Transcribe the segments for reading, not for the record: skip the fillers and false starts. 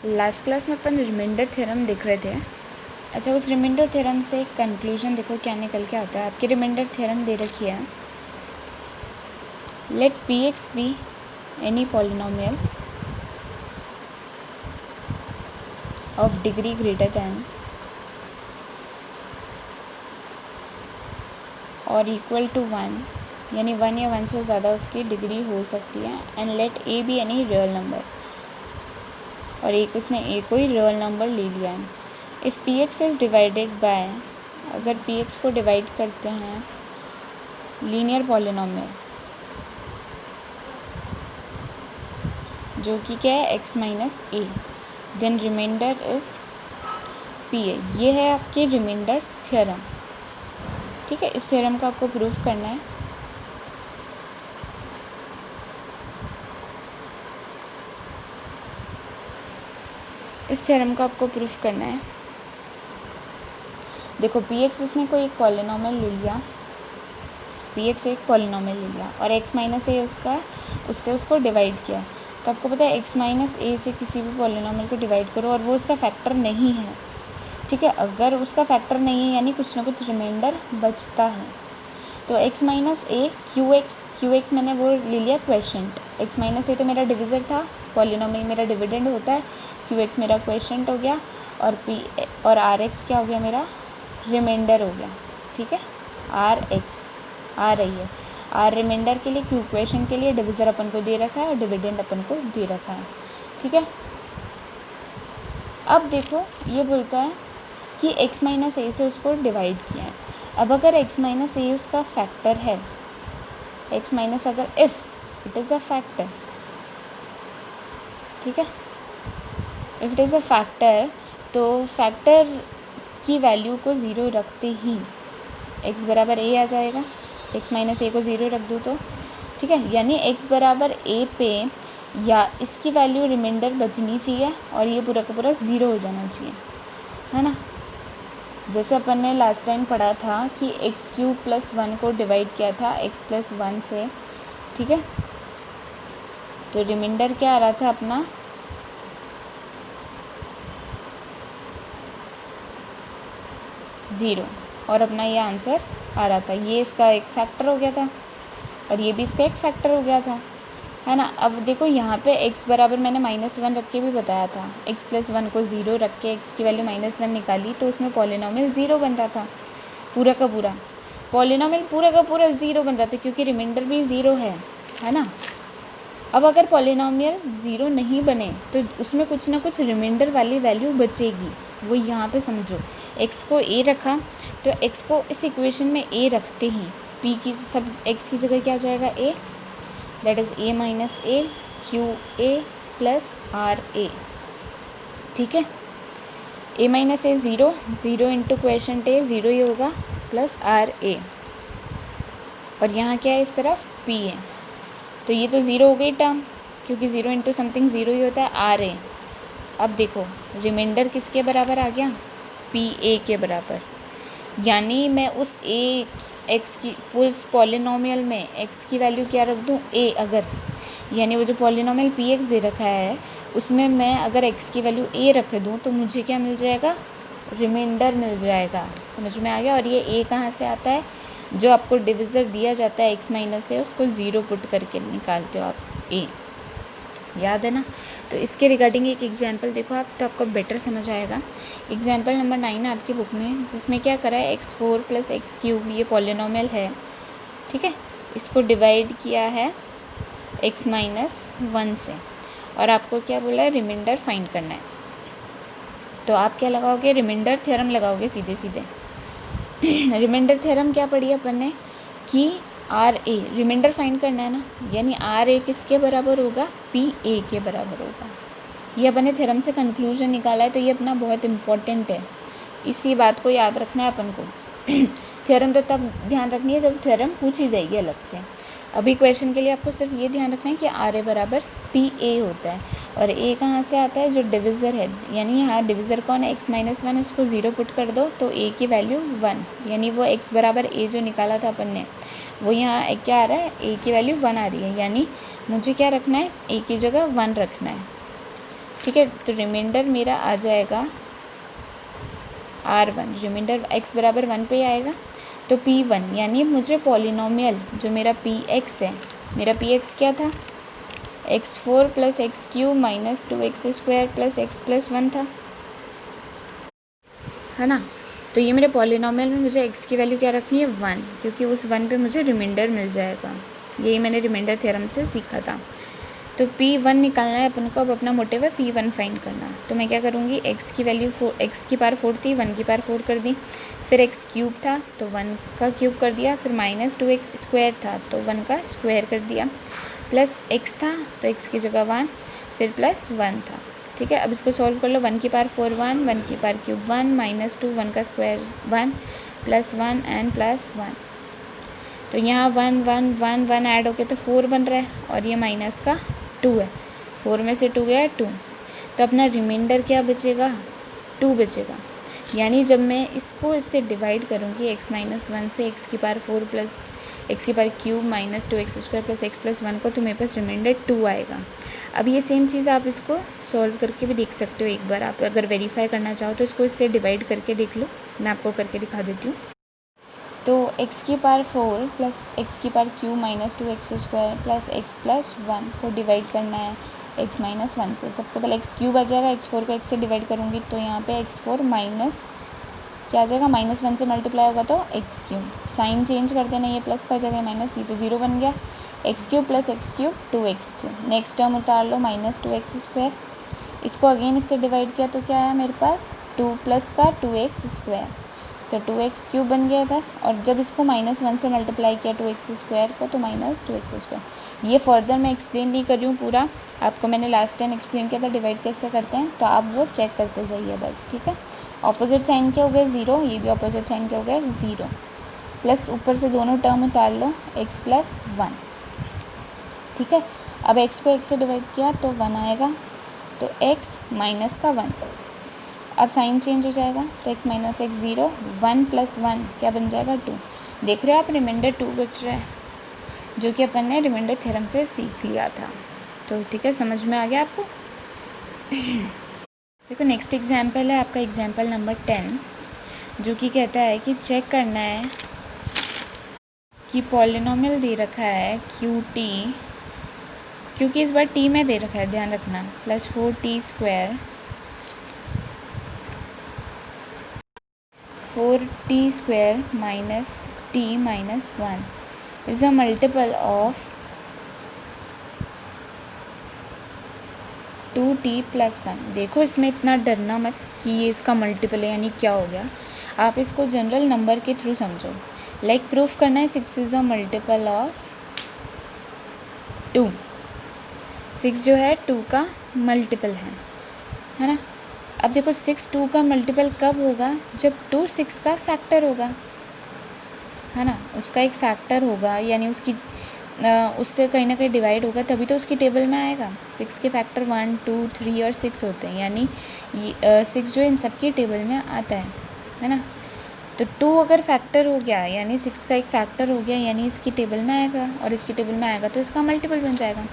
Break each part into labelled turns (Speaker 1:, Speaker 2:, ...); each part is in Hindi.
Speaker 1: लास्ट क्लास में अपन रिमाइंडर थ्योरम देख रहे थे। अच्छा, उस रिमाइंडर थ्योरम से एक कंक्लूजन देखो क्या निकल के आता है। आपकी रिमाइंडर थ्योरम दे रखी है, let P X be any polynomial of degree greater than और इक्वल टू 1, यानी 1 या 1 से ज़्यादा उसकी डिग्री हो सकती है। And let A be any real number, और एक उसने ए को ही रियल नंबर ले लिया है। If P X is divided by, अगर पी एक्स को डिवाइड करते हैं लीनियर पॉलिनोमियल जो कि क्या है X minus A, then remainder is P A. ये है आपकी रिमाइंडर थ्योरम। ठीक है, इस थ्योरम का आपको प्रूफ करना है। इस थ्योरम का आपको प्रूफ करना है। देखो, पी एक्स इसने कोई एक पॉलिनोमियल ले लिया, पी एक्स एक पॉलिनोमियल ले लिया और एक्स माइनस ए उससे उसको डिवाइड किया। तो आपको पता है एक्स माइनस ए से किसी भी पॉलिनोमियल को डिवाइड करो और वो उसका फैक्टर नहीं है। ठीक है, अगर उसका फैक्टर नहीं है यानी कुछ ना कुछ रिमाइंडर बचता है। तो x minus A Q x मैंने वो ले लिया क्वेशेंट। एक्स माइनस ए तो मेरा डिविज़र था, पॉलिनोमियल मेरा डिविडेंड होता है, क्यू एक्स मेरा क्वेशेंट हो गया और आर एक्स क्या हो गया, मेरा रिमाइंडर हो गया। ठीक है, आर एक्स आ रही है, आर रिमाइंडर के लिए, क्यू इक्वेशन के लिए, डिविज़र अपन को दे रखा है और डिविडेंड अपन को दे रखा है। ठीक है, अब देखो ये बोलता है कि x माइनस ए से उसको डिवाइड किया है। अब अगर x माइनस ए उसका फैक्टर है, x माइनस अगर if it is a factor, ठीक है, if it is a factor, तो फैक्टर की वैल्यू को ज़ीरो रखते ही x बराबर a आ जाएगा। x माइनस ए को ज़ीरो रख दूँ तो ठीक है, यानी x बराबर a पे या इसकी वैल्यू रिमाइंडर बचनी चाहिए और ये पूरा का पूरा ज़ीरो हो जाना चाहिए, है ना। जैसे अपन ने लास्ट टाइम पढ़ा था कि एक्स क्यूब प्लस 1 को डिवाइड किया था x प्लस 1 से। ठीक है, तो रिमाइंडर क्या आ रहा था अपना, ज़ीरो, और अपना ये आंसर आ रहा था। ये इसका एक फैक्टर हो गया था और ये भी इसका एक फैक्टर हो गया था, है ना। अब देखो यहाँ पे x बराबर मैंने -1 रख के भी बताया था, x प्लस 1 को ज़ीरो रख के x की वैल्यू -1 निकाली तो उसमें पॉलिनोमियल ज़ीरो बन रहा था। पूरा का पूरा पॉलिनोमियल पूरा का पूरा ज़ीरो बन रहा था क्योंकि रिमाइंडर भी ज़ीरो है ना। अब अगर पॉलिनोमियल ज़ीरो नहीं बने तो उसमें कुछ ना कुछ रिमाइंडर वाली वैल्यू बचेगी। वो यहाँ पे समझो, x को a रखा तो x को इस इक्वेशन में a रखते ही p की सब x की जगह क्या आ जाएगा, a, that is a minus A Q A plus R A. ठीक है, a minus A zero, zero into quotient A zero ही होगा प्लस आर ए, और यहाँ क्या है इस तरफ p है, तो ये तो ज़ीरो हो गई टर्म क्योंकि ज़ीरो इंटू समथिंग ज़ीरो ही होता है, आर ए। अब देखो रिमाइंडर किसके बराबर आ गया, पी ए के बराबर, यानी मैं उस ए एक्स की उस पॉलिनोमियल में एक्स की वैल्यू क्या रख दूँ, ए, अगर यानी वो जो पॉलिनोमियल पी एक्स दे रखा है उसमें मैं अगर एक्स की वैल्यू ए रख दूँ तो मुझे क्या मिल जाएगा, रिमाइंडर मिल जाएगा। समझ में आ गया। और ये ए कहाँ से आता है, जो आपको डिविज़र दिया जाता है एक्स माइनस से उसको ज़ीरो पुट करके निकालते हो आप ए, याद है ना। तो इसके रिगार्डिंग एक एग्जांपल देखो आप, तो आपको बेटर समझ आएगा। एग्जांपल नंबर 9 है आपकी बुक में, जिसमें क्या करा है x4 प्लस एक्स क्यूब, ये पॉलिनोमियल है। ठीक है, इसको डिवाइड किया है x माइनस 1 से और आपको क्या बोला है, रिमाइंडर फाइंड करना है। तो आप क्या लगाओगे, रिमाइंडर थ्योरम लगाओगे सीधे सीधे। रिमाइंडर थ्योरम क्या पढ़ी अपन ने कि आर ए रिमाइंडर फाइंड करना है ना, यानी आर ए किसके बराबर होगा, पी ए के बराबर होगा। ये अपन ने थ्योरम से कंक्लूजन निकाला है, तो ये अपना बहुत इंपॉर्टेंट है, इसी बात को याद रखना है अपन को। थ्योरम तो तब ध्यान रखनी है जब थ्योरम पूछी जाएगी अलग से। अभी क्वेश्चन के लिए आपको सिर्फ ये ध्यान रखना है कि आर ए बराबर पी ए होता है, और ए कहाँ से आता है, जो डिविज़र है, यानी यहाँ डिविज़र कौन है, एक्स माइनस 1, इसको ज़ीरो पुट कर दो तो ए की वैल्यू 1, यानी वो एक्स बराबर ए जो निकाला था अपन ने वो यहाँ क्या आ रहा है, ए की वैल्यू 1 आ रही है, यानी मुझे क्या रखना है, ए की जगह 1 रखना है। ठीक है, तो रिमाइंडर मेरा आ जाएगा R1, रिमाइंडर x बराबर 1 पे आएगा। तो P1 यानी मुझे पॉलिनोमियल जो मेरा Px है, मेरा Px क्या था, x4 + x³ - 2x² + x + 1 था, है ना। तो ये मेरे पॉलिनोमियल में मुझे x की वैल्यू क्या रखनी है, 1, क्योंकि उस 1 पे मुझे रिमाइंडर मिल जाएगा। यही मैंने रिमाइंडर थ्योरम से सीखा था। तो P1 निकालना है अपन को, अब अपना मोटिव है P1 फाइंड करना। तो मैं क्या करूँगी, x की वैल्यू x की पावर 4 थी, 1 की पावर 4 कर दी, फिर x³ था तो 1 का क्यूब कर दिया, फिर -2x² था तो 1 का स्क्वायर कर दिया, प्लस x था तो x की जगह 1, फिर +1 था। ठीक है, अब इसको सॉल्व कर लो। 1 की पावर 4 1, 1 की पावर क्यूब 1, -2, 1 का स्क्वायर 1, +1 एंड +1। तो यहाँ 1 1 1 1 ऐड होके तो 4 बन रहा है, और ये माइनस का 2 है, 4 में से 2 गया 2, तो अपना रिमाइंडर क्या बचेगा, 2 बचेगा। यानी जब मैं इसको इससे डिवाइड करूँगी x - 1 से x की पावर 4 प्लस x की पावर क्यूब -2x² + x + 1 को, तो मेरे पास रिमाइंडर 2 आएगा। अब ये सेम चीज़ आप इसको सॉल्व करके भी देख सकते हो। एक बार आप अगर वेरीफाई करना चाहो तो इसको इससे डिवाइड करके देख लो, मैं आपको करके दिखा देती हूँ। तो x की पावर 4 + x की पावर क्यूब -2x² + x + 1 को डिवाइड करना है x - 1 से। सबसे पहले x³ आ जाएगा, x4 को x से डिवाइड करूँगी तो यहाँ पे x4 माइनस क्या आ जाएगा, -1 से मल्टीप्लाई होगा तो x³, साइन चेंज कर देना, ये प्लस का हो जाएगा माइनस, ये तो 0 बन गया। x³ + x³, 2x³, next term उतार लो -2x², इसको अगेन इससे डिवाइड किया तो क्या आया मेरे पास, 2 + का 2x², तो 2x³ बन गया इधर। और जब इसको -1 से मल्टीप्लाई किया 2x² को तो -2x²। ये फर्दर मैं एक्सप्लेन नहीं कर रही हूँ पूरा, आपको मैंने लास्ट टाइम एक्सप्लेन किया था डिवाइड कैसे करते हैं, तो आप वो चेक करते जाइए बस। ठीक है, ऑपोजिट साइन क्या हो गया, 0, ये भी ऑपोजिट साइन क्या हो गया, 0, प्लस ऊपर से दोनों टर्म उतार लो x + 1। ठीक है, अब x को x से डिवाइड किया तो 1 आएगा, तो x माइनस का 1, अब साइन चेंज हो जाएगा तो x - x 0, 1 + 1 क्या बन जाएगा, 2। देख रहे हो आप, रिमाइंडर 2 बच रहा है, जो कि अपन ने रिमाइंडर थ्योरम से सीख लिया था। तो ठीक है, समझ में आ गया आपको। देखो नेक्स्ट एग्जाम्पल है आपका एग्जाम्पल नंबर 10, जो कि कहता है कि चेक करना है कि पॉलिनोमियल दे रखा है QT, क्योंकि इस बार t में दे रखा है, ध्यान रखना, +4t² 4t² - t - 1 is a multiple of 2t + 1। देखो इसमें इतना डरना मत कि ये इसका मल्टीपल है यानी क्या हो गया, आप इसको जनरल नंबर के थ्रू समझो। लाइक प्रूफ करना है 6 इज़ अ मल्टीपल ऑफ 2, 6 जो है 2 का मल्टीपल है ना। अब देखो 6 2 का मल्टीपल कब होगा, जब 2 6 का फैक्टर होगा, है ना, उसका एक फैक्टर होगा, यानी उसकी उससे कहीं ना कहीं डिवाइड होगा, तभी तो उसकी टेबल में आएगा। 6 के फैक्टर 1 2 3 और 6 होते हैं, यानी 6 जो इन सब की टेबल में आता है ना। तो 2 अगर फैक्टर हो गया यानी 6 का एक फैक्टर हो गया, यानी इसकी टेबल में आएगा, और इसकी टेबल में आएगा तो इसका मल्टीपल बन जाएगा।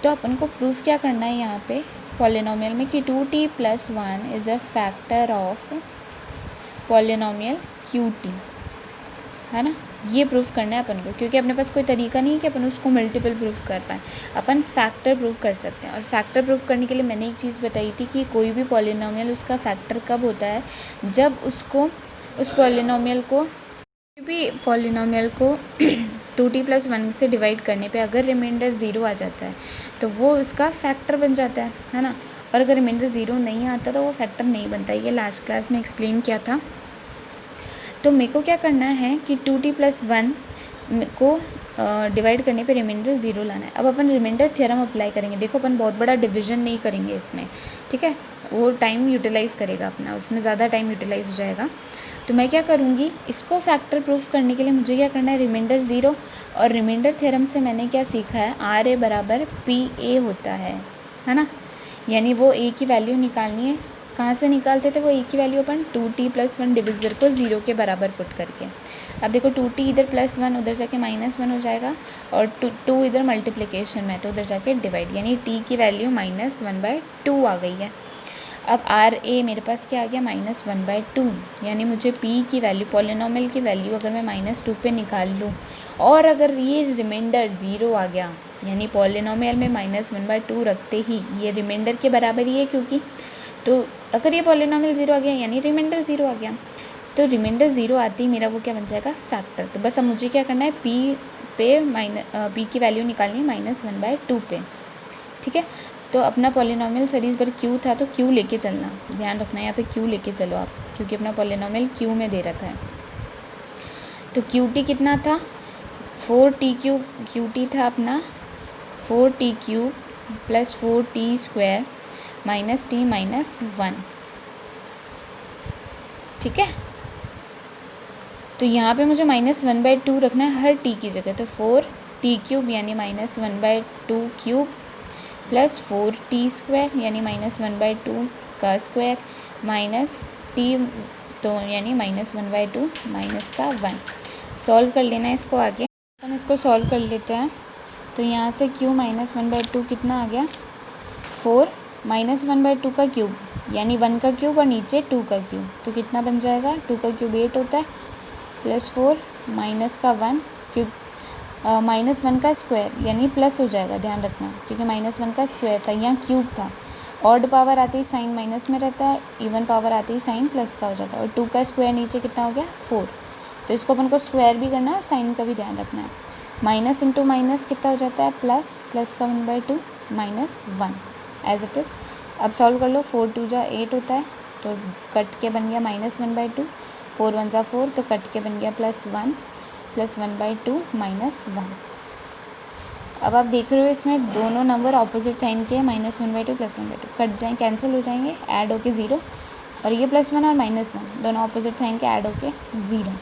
Speaker 1: तो अपन को प्रूफ क्या करना है यहाँ पे पॉलिनोमियल में कि 2t + 1 is a factor of polynomial QT, है ना। ये प्रूफ करना है अपन को, क्योंकि अपने पास कोई तरीका नहीं है कि अपन उसको मल्टीपल प्रूफ कर पाएँ, अपन फैक्टर प्रूफ कर सकते हैं। और फैक्टर प्रूफ करने के लिए मैंने एक चीज़ बताई थी कि कोई भी पॉलिनोमियल उसका फैक्टर कब होता है, जब उसको उस पॉलिनोमियल को 2t + 1 से डिवाइड करने पे अगर रिमाइंडर 0 आ जाता है तो वो उसका फैक्टर बन जाता है ना। और अगर रिमाइंडर 0 नहीं आता तो वो फैक्टर नहीं बनता। ये लास्ट क्लास में एक्सप्लेन किया था। तो मेरे को क्या करना है कि 2t + 1 को डिवाइड करने पे रिमाइंडर 0 लाना है। अब अपन रिमाइंडर थ्योरम अप्लाई करेंगे। देखो अपन बहुत बड़ा डिवीजन नहीं करेंगे इसमें, ठीक है, वो टाइम यूटिलाइज़ करेगा अपना, उसमें ज़्यादा टाइम यूटिलाइज़ हो जाएगा। तो मैं क्या करूँगी, इसको फैक्टर प्रूफ करने के लिए मुझे क्या करना है, रिमाइंडर 0, और रिमाइंडर थ्योरम से मैंने क्या सीखा है, RA = PA होता है ना। यानी वो A की वैल्यू निकालनी है कहाँ से निकालते थे वो ए की वैल्यू अपन 2t+1 डिविज़र को 0 के बराबर पुट करके। अब देखो 2t इधर +1 उधर जाके -1 हो जाएगा और 2 इधर मल्टीप्लिकेशन में तो उधर जाके डिवाइड, यानी t की वैल्यू -1/2 आ गई है। अब आर ए मेरे पास क्या आ गया -1/2, यानी मुझे p की वैल्यू पॉलिनॉमियल की वैल्यू अगर मैं -2 पे निकाल लूँ और अगर ये रिमाइंडर 0 आ गया, यानी पॉलिनॉमियल में -1/2 रखते ही ये रिमाइंडर के बराबर ही है, क्योंकि तो अगर ये पॉलिनॉमियल 0 आ गया यानी रिमाइंडर 0 आ गया, तो रिमाइंडर 0 आते ही मेरा वो क्या बन जाएगा फैक्टर। तो बस अब मुझे क्या करना है p की वैल्यू निकालनी है -1/2 पे, ठीक है। तो अपना पॉलिनॉमियल सर इस बार q था तो q लेके चलना, ध्यान रखना यहाँ पे q लेके चलो आप, क्योंकि अपना पॉलिनॉमियल q में दे रखा है। तो qt कितना था 4t³ qt था अपना 4t³ + 4t² -t - 1, ठीक है। तो यहाँ पे मुझे -1/2 रखना है हर t की जगह, तो 4t³ यानी -1/2³ + 4t² यानी -1/2 का स्क्वायर -t, तो यानी -1/2 - 1। सॉल्व कर लेना है इसको आगे, अपन इसको सॉल्व कर लेते हैं। तो यहाँ से q -1/2 कितना आ गया 4 -1/2 का क्यूब यानी 1 का क्यूब और नीचे 2 का क्यूब, तो कितना बन जाएगा 2 का क्यूब 8 होता है +4 -1 क्यूब -1 का स्क्वायर यानी प्लस हो जाएगा, ध्यान रखना, क्योंकि -1 का स्क्वायर था यहाँ क्यूब था। ऑड पावर आते ही साइन माइनस में रहता है, इवन पावर आते ही साइन प्लस का हो जाता है, और 2 का स्क्वायर नीचे कितना हो गया 4। तो इसको अपन को स्क्वायर भी करना है और साइन का भी ध्यान रखना है। माइनस इंटू माइनस कितना हो जाता है प्लस का 1/2 -1 एज इट इज़। अब सॉल्व कर लो, 4 2 जा 8 होता है तो कट के बन गया -1/2, 4 1 जा 4 तो कट के बन गया +1 +1/2 -1। अब आप देख रहे हो इसमें दोनों नंबर ऑपोजिट साइन के -1/2 +1/2 कट जाएँ, कैंसिल हो जाएंगे, ऐड होके 0, और ये +1 और -1 दोनों ऑपोजिट साइन के ऐड होके 0।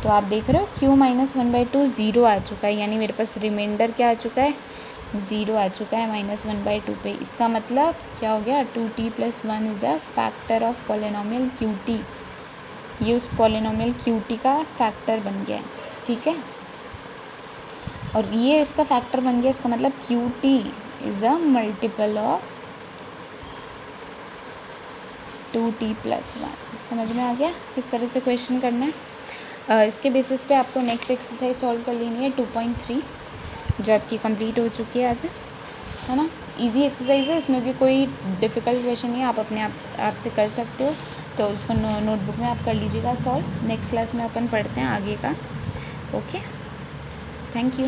Speaker 1: तो आप देख रहे हो q -1/2 0 आ चुका है, यानी मेरे पास रिमाइंडर क्या आ चुका है 0 आ चुका है -1/2 पे। इसका मतलब क्या हो गया 2t + 1 is a factor of polynomial qt, ये उस पॉलिनॉमियल qt का फैक्टर बन गया है, ठीक है। और ये इसका फैक्टर बन गया, इसका मतलब qt is a multiple of 2t + 1। समझ में आ गया किस तरह से क्वेश्चन करना है। इसके बेसिस पे आपको नेक्स्ट एक्सरसाइज सॉल्व कर लेनी है 2.3, जो आपकी कंप्लीट हो चुकी है आज, है ना। इजी एक्सरसाइज है, इसमें भी कोई डिफ़िकल्ट क्वेश्चन नहीं है, आप अपने आप से कर सकते हो, तो उसको नोटबुक में आप कर लीजिएगा सॉल्व। नेक्स्ट क्लास में अपन पढ़ते हैं आगे का। Okay, thank you.